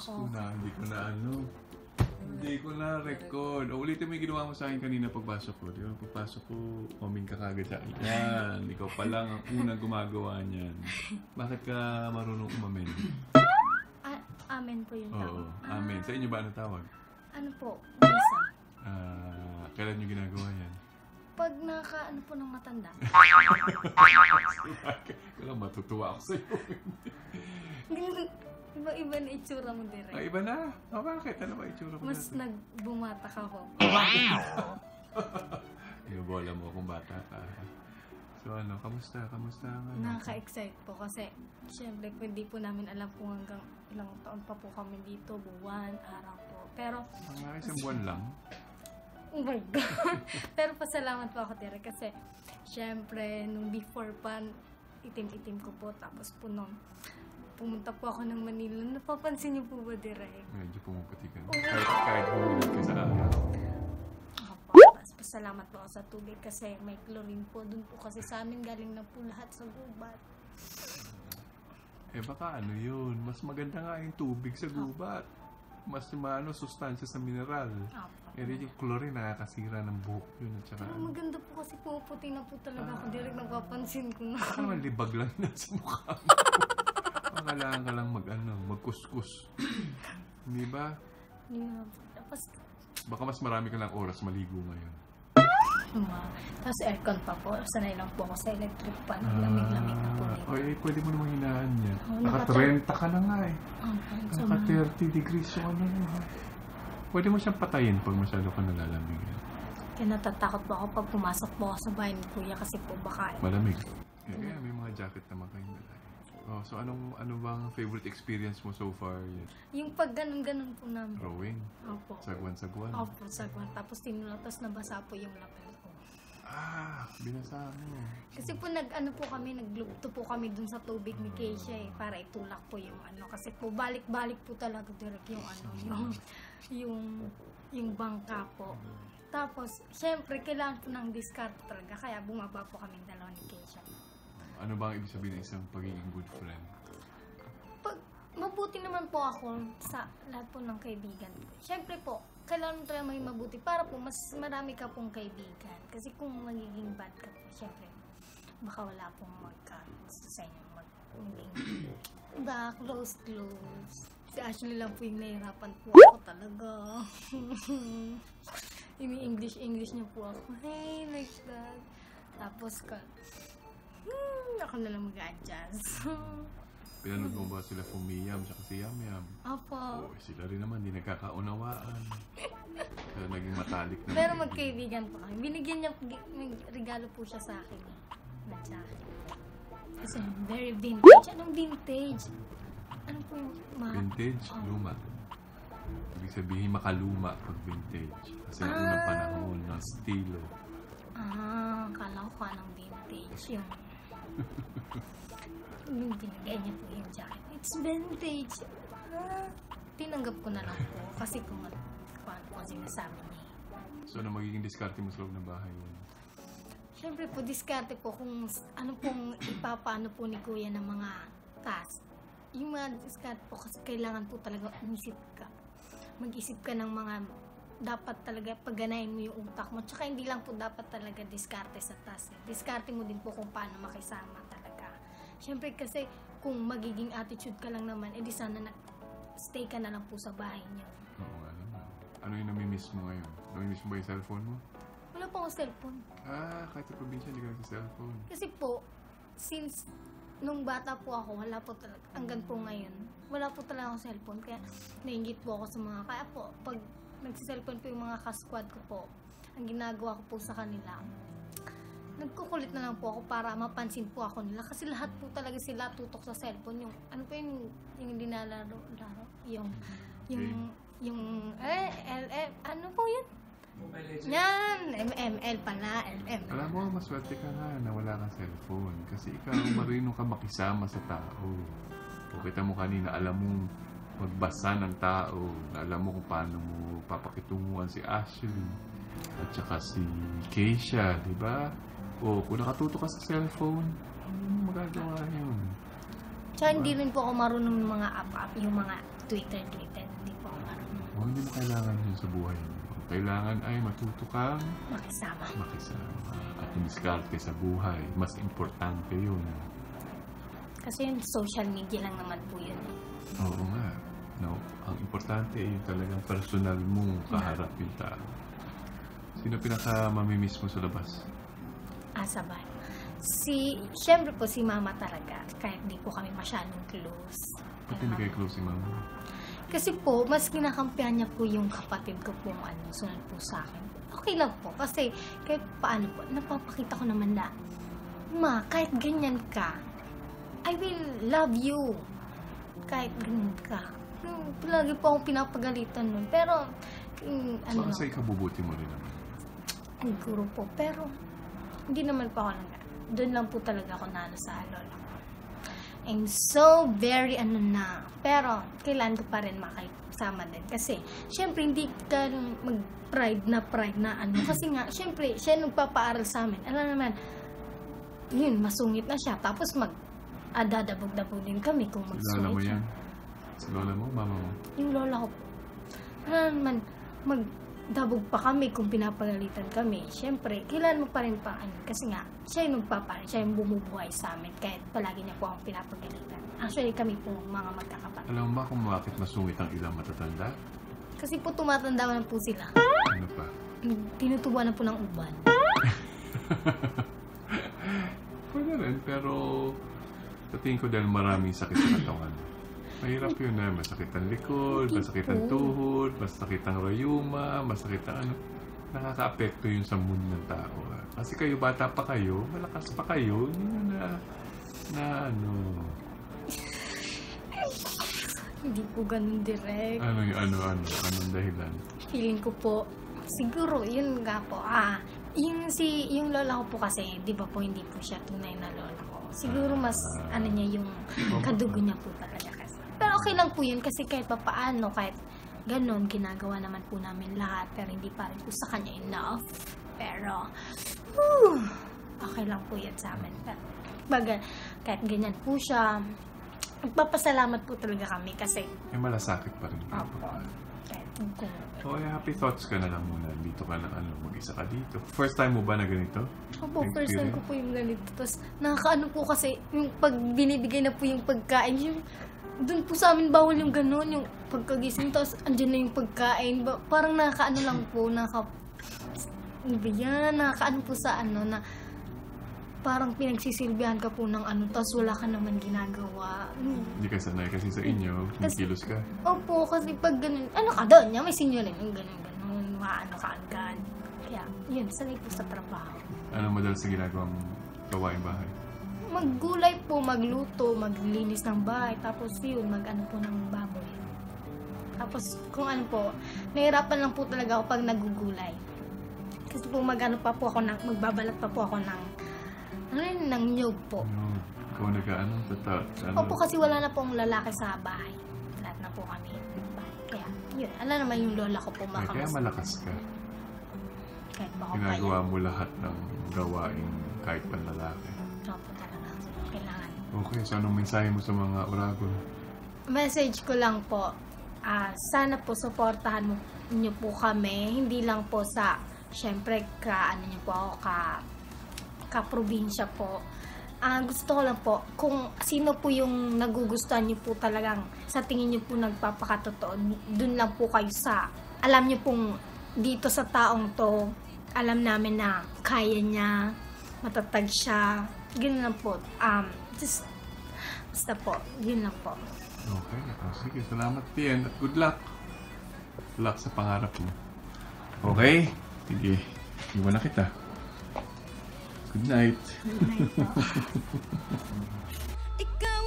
ko na, hindi ko na record. O, ulitin mo yung ginawa mo sa akin kanina pagpasok ko. Di ba? Pagpasok ko, uming ka kagad sa akin. Yan, ikaw pa lang ang unang gumagawa niyan. Bakit ka marunong umamin? Amen po yung tawag. Oo, amen. Sa inyo ba ano tawag? Ano po? Misa. Kailan nyo ginagawa yan? Pag ano po ng matanda. Kailan matutuwa ako sa'yo. Iba-iba na itsura mo direct. Iba na? Bakit? Ano ba itsura mo? Mas nagbumata ka po. Inubola mo akong bata ka. So ano, kamusta? Kamusta ang ano? Nakaka-excite po kasi syempre hindi po namin alam kung hanggang ilang taon pa po kami dito, buwan, araw po. Pero Mga isang buwan lang. oh my God. Pero pasalamat po ako direct kasi syempre nung before pa itim-itim ko po tapos po nung pumunta po ako ng Manila, napapansin niyo po ba direct? Medyo pumuputi ka. Kahit bumilid ka sa araw. Pasalamat po ako sa tubig kasi may chlorine po. Doon po kasi sa amin galing na po lahat sa gubat. Baka ano yun, mas maganda nga yung tubig sa gubat. Mas sustansya sa mineral. Yung chlorine nakakasira ng buhok yun. At saka, maganda po kasi puputi na po talaga ako. Direct napapansin ko na. Baka naman libag lang na sa mukha mo. Kailangan ka lang magkuskus. Hindi ba? Tapos baka mas marami ka lang oras maligo ngayon. Tapos aircon pa po. Sanay lang po ako sa electric fan. Lamig-lamig na po dito. Pwede mo namang hinaan yan. Naka-30 ka na nga eh. Naka-30 degrees yung ano mo. Pwede mo siyang patayin pag masyado ka nalalamig. Kaya natatakot po ako pag pumasok po ako sa bahay ni Kuya kasi po baka malamig. Kaya may mga jacket naman kayong dala. So ano bang favorite experience mo so far? Yung pag ganun-ganun po namin. Rowing? Opo. Sagwan-sagwan? Opo, sagwan. Tapos tinulatas nabasa po yung lapel ko. Binasa mo. Kasi po po kami, naglugto po kami dun sa tubig ni Keisha para itulak po yung kasi po balik-balik po talaga direct yung yung bangka po. Tapos, syempre, kailangan po ng discard talaga, kaya bumaba po kami dalawa ni Keisha. Ano bang ibig sabihin ng isang pagiging good friend? Mabuti naman po ako sa lahat po ng kaibigan ko. Syempre po, kailangan mo talaga maging mabuti para po mas marami ka pong kaibigan. Kasi kung magiging bad ka po, syempre, baka wala pong sa inyo magiging close. Si Ashley lang po yung nahihirapan po ako talaga. Ini-English niyo po ako. Hey, like that. Tapos ako na lang mag-adjust. Pinanood mo ba sila Fumiyam at si Yam Yam? Opo. Sila rin naman, di nagkakaunawaan. Kaya naging matalik na. Pero magkaibigan po kami. Binigyan niya, may regalo po siya sa akin. Na jacket. Kasi very vintage. Anong vintage? Ano po yung vintage? Luma. Ibig sabihin makaluma pag vintage. Kasi yung unang panahon ng estilo. Kala ko anong vintage yun. Yung binigay niya po yung jacket. It's vintage. Tinanggap ko na lang po. Kasi kung ano po sinasabi niya. So, ano magiging diskarte mo sa loob ng bahay yun? Siyempre po, diskarte po kung ano pong ipapaano po ni Kuya ng mga task. Yung mga diskarte po kasi kailangan po talaga mag-isip ka ng mga dapat talaga pagganahin mo yung utak mo. Tsaka hindi lang po dapat talaga diskarte sa task. Diskarte mo din po kung paano makisama talaga. Siyempre kasi kung magiging attitude ka lang naman, edi sana stay ka na lang po sa bahay niyo. Oo nga naman. Ano yung namimiss mo ngayon? Namimiss mo ba yung cellphone mo? Wala po akong cellphone. Kahit sa probinsya, hindi ka sa cellphone. Kasi po, since nung bata po ako, wala po talaga, hanggang po ngayon, wala po talaga akong cellphone. Kaya nainggit po ako sa kaya po, pag nagsiselfone po yung mga kasquad ko po, ang ginagawa ko po sa kanila, nagkukulit na lang po ako para mapansin po ako nila. Kasi lahat po talaga sila tutok sa cellphone. Yung, ano po yung hindi nalaro, ano po yun? Yan! ML pala, LM. Alam mo, maswerte ka nga na wala kang cellphone. Kasi ikaw, marunong ka makisama sa tao. O kita mo kanina, alam mo magbasa ng tao. Alam mo kung paano mo papakitunguhan si Ashley. At saka si Keisha, di ba? O kung nakatuto ka sa cellphone, magagawa yun. Tsaka hindi rin po ako marunong ng mga app-app, yung mga Twitter. Hindi po ako marunong. Hindi mo kailangan yun sa buhay mo. Ang kailangan ay matuto kang Makisama. at umiskarte sa buhay. Mas importante yun. Kasi yung social media lang naman po yun. Oo nga. No, ang importante ay yung talagang personal mong kaharap yung tao. Sino pinaka-mamimiss mo sa labas? Sabay. Siyempre po si mama talaga. Kahit di po kami masyadong close. Ba't hindi kayo close si mama? Kasi po, mas kinakampihan niya po yung kapatid ko po sunod po sa akin. Okay lang po. Kasi kahit paano po, napapakita ko naman na, ma, kahit ganyan ka, I will love you. Kahit ganyan ka. Lagi po akong pinapagalitan nun. Pero, Baka sa ikabubuti mo rin naman. Siguro po. Pero, hindi naman po ako doon lang po talaga ako sa lola ko. I'm so very pero kailangan ko pa rin makisama din. Kasi, syempre, hindi ka mag-pride na Kasi nga, syempre, siya nagpapaaral sa amin. Alam naman, yun, masungit na siya. Tapos dadabog-dabog din kami kung Si lola mo magsungit siya. yan? Si lola mo, mama mo? Yung lola ko po. Alam naman, magdabog pa kami kung pinapagalitan kami. Siyempre, kailan mo pa rin pa kasi nga, siya yung magpaparin, siya yung bumubuhay sa amin kahit palagi niya po akong pinapagalitan. Actually, kami po mga magkakapatid. Alam mo ba kung bakit masungit ang ilang matatanda? Kasi po tumatanda na po sila. Ano pa? Tinutubuan na po ng uban. Pwede rin, pero sa tingin ko dahil maraming sakit sa katawan. Mahirap yun na masakit ang likod, masakit ang tuhod, masakit ang rayuma, masakit ang nakaka-apekto yun sa mood ng tao. Kasi kayo, bata pa kayo, malakas pa kayo, hindi na Hindi po ganun direct. Anong dahilan? Feeling ko po, siguro, yun nga po, yung lola ko po kasi, di ba po, hindi po siya tunay na lola ko. Siguro mas, niya yung kadugo niya po talaga kasi. Pero okay lang po yun kasi kahit papaano, kahit ganun, ginagawa naman po namin lahat, pero hindi pa rin po sa kanya enough. Pero, okay lang po yan sa amin. Pero, kahit ganyan po siya, magpapasalamat po talaga kami kasi Malasakit pa rin. kahit Happy thoughts ka na lang muna. Dito ka na, mag-isa ka dito. First time mo ba na ganito? Opo, first time ko po yung ganito. Tapos, nakakaano po kasi, yung pag binibigay na po yung pagkain, yung doon po sa amin bawal yung gano'n, yung pagkagising, tapos andyan na yung pagkain. Parang nakakaano lang po, nakakaano po sa na parang pinagsisilbihan ka po ng tapos wala ka naman ginagawa. Hindi ka sanay kasi sa inyo, kilos ka. Opo, kasi pag ganun, ka doon, may sinyo rin, yung ganun, maano ka agad. Kaya, yun, sanay po sa trabaho. Ano madalas na ginagawang gawain bahay? Maggulay po, magluto, maglinis ng bahay, tapos yun, po ng baboy. Tapos, kung nahirapan lang po talaga ako pag nagugulay. Kasi po magbabalat pa po ako ng nyug po. Ikaw Opo, kasi wala na pong lalaki sa bahay. Lahat na po kami. Kaya, yun, alam naman yung lola ko po Kaya malakas ka. Kahit ba ako Ginagawa mo lahat ng gawain kahit panlalaki. Opo, talaga. Kailangan. Okay, so anong mensahe mo sa mga Oragon? Message ko lang po, sana po supportahan niyo po kami, hindi lang po sa, syempre, niyo po ako, ka-probinsya po. Gusto ko lang po, kung sino po yung nagugustuhan niyo po talagang, sa tingin niyo po nagpapakatotoo, dun lang po kayo alam niyo pong, dito sa taong to, alam namin na kaya niya, matatag siya, ganoon lang po. Basta po, yun lang po. Okay, sige, salamat Tien at good luck. Good luck sa pangarap mo. Okay, sige, iwan na kita. Good night. Good night po. Ikaw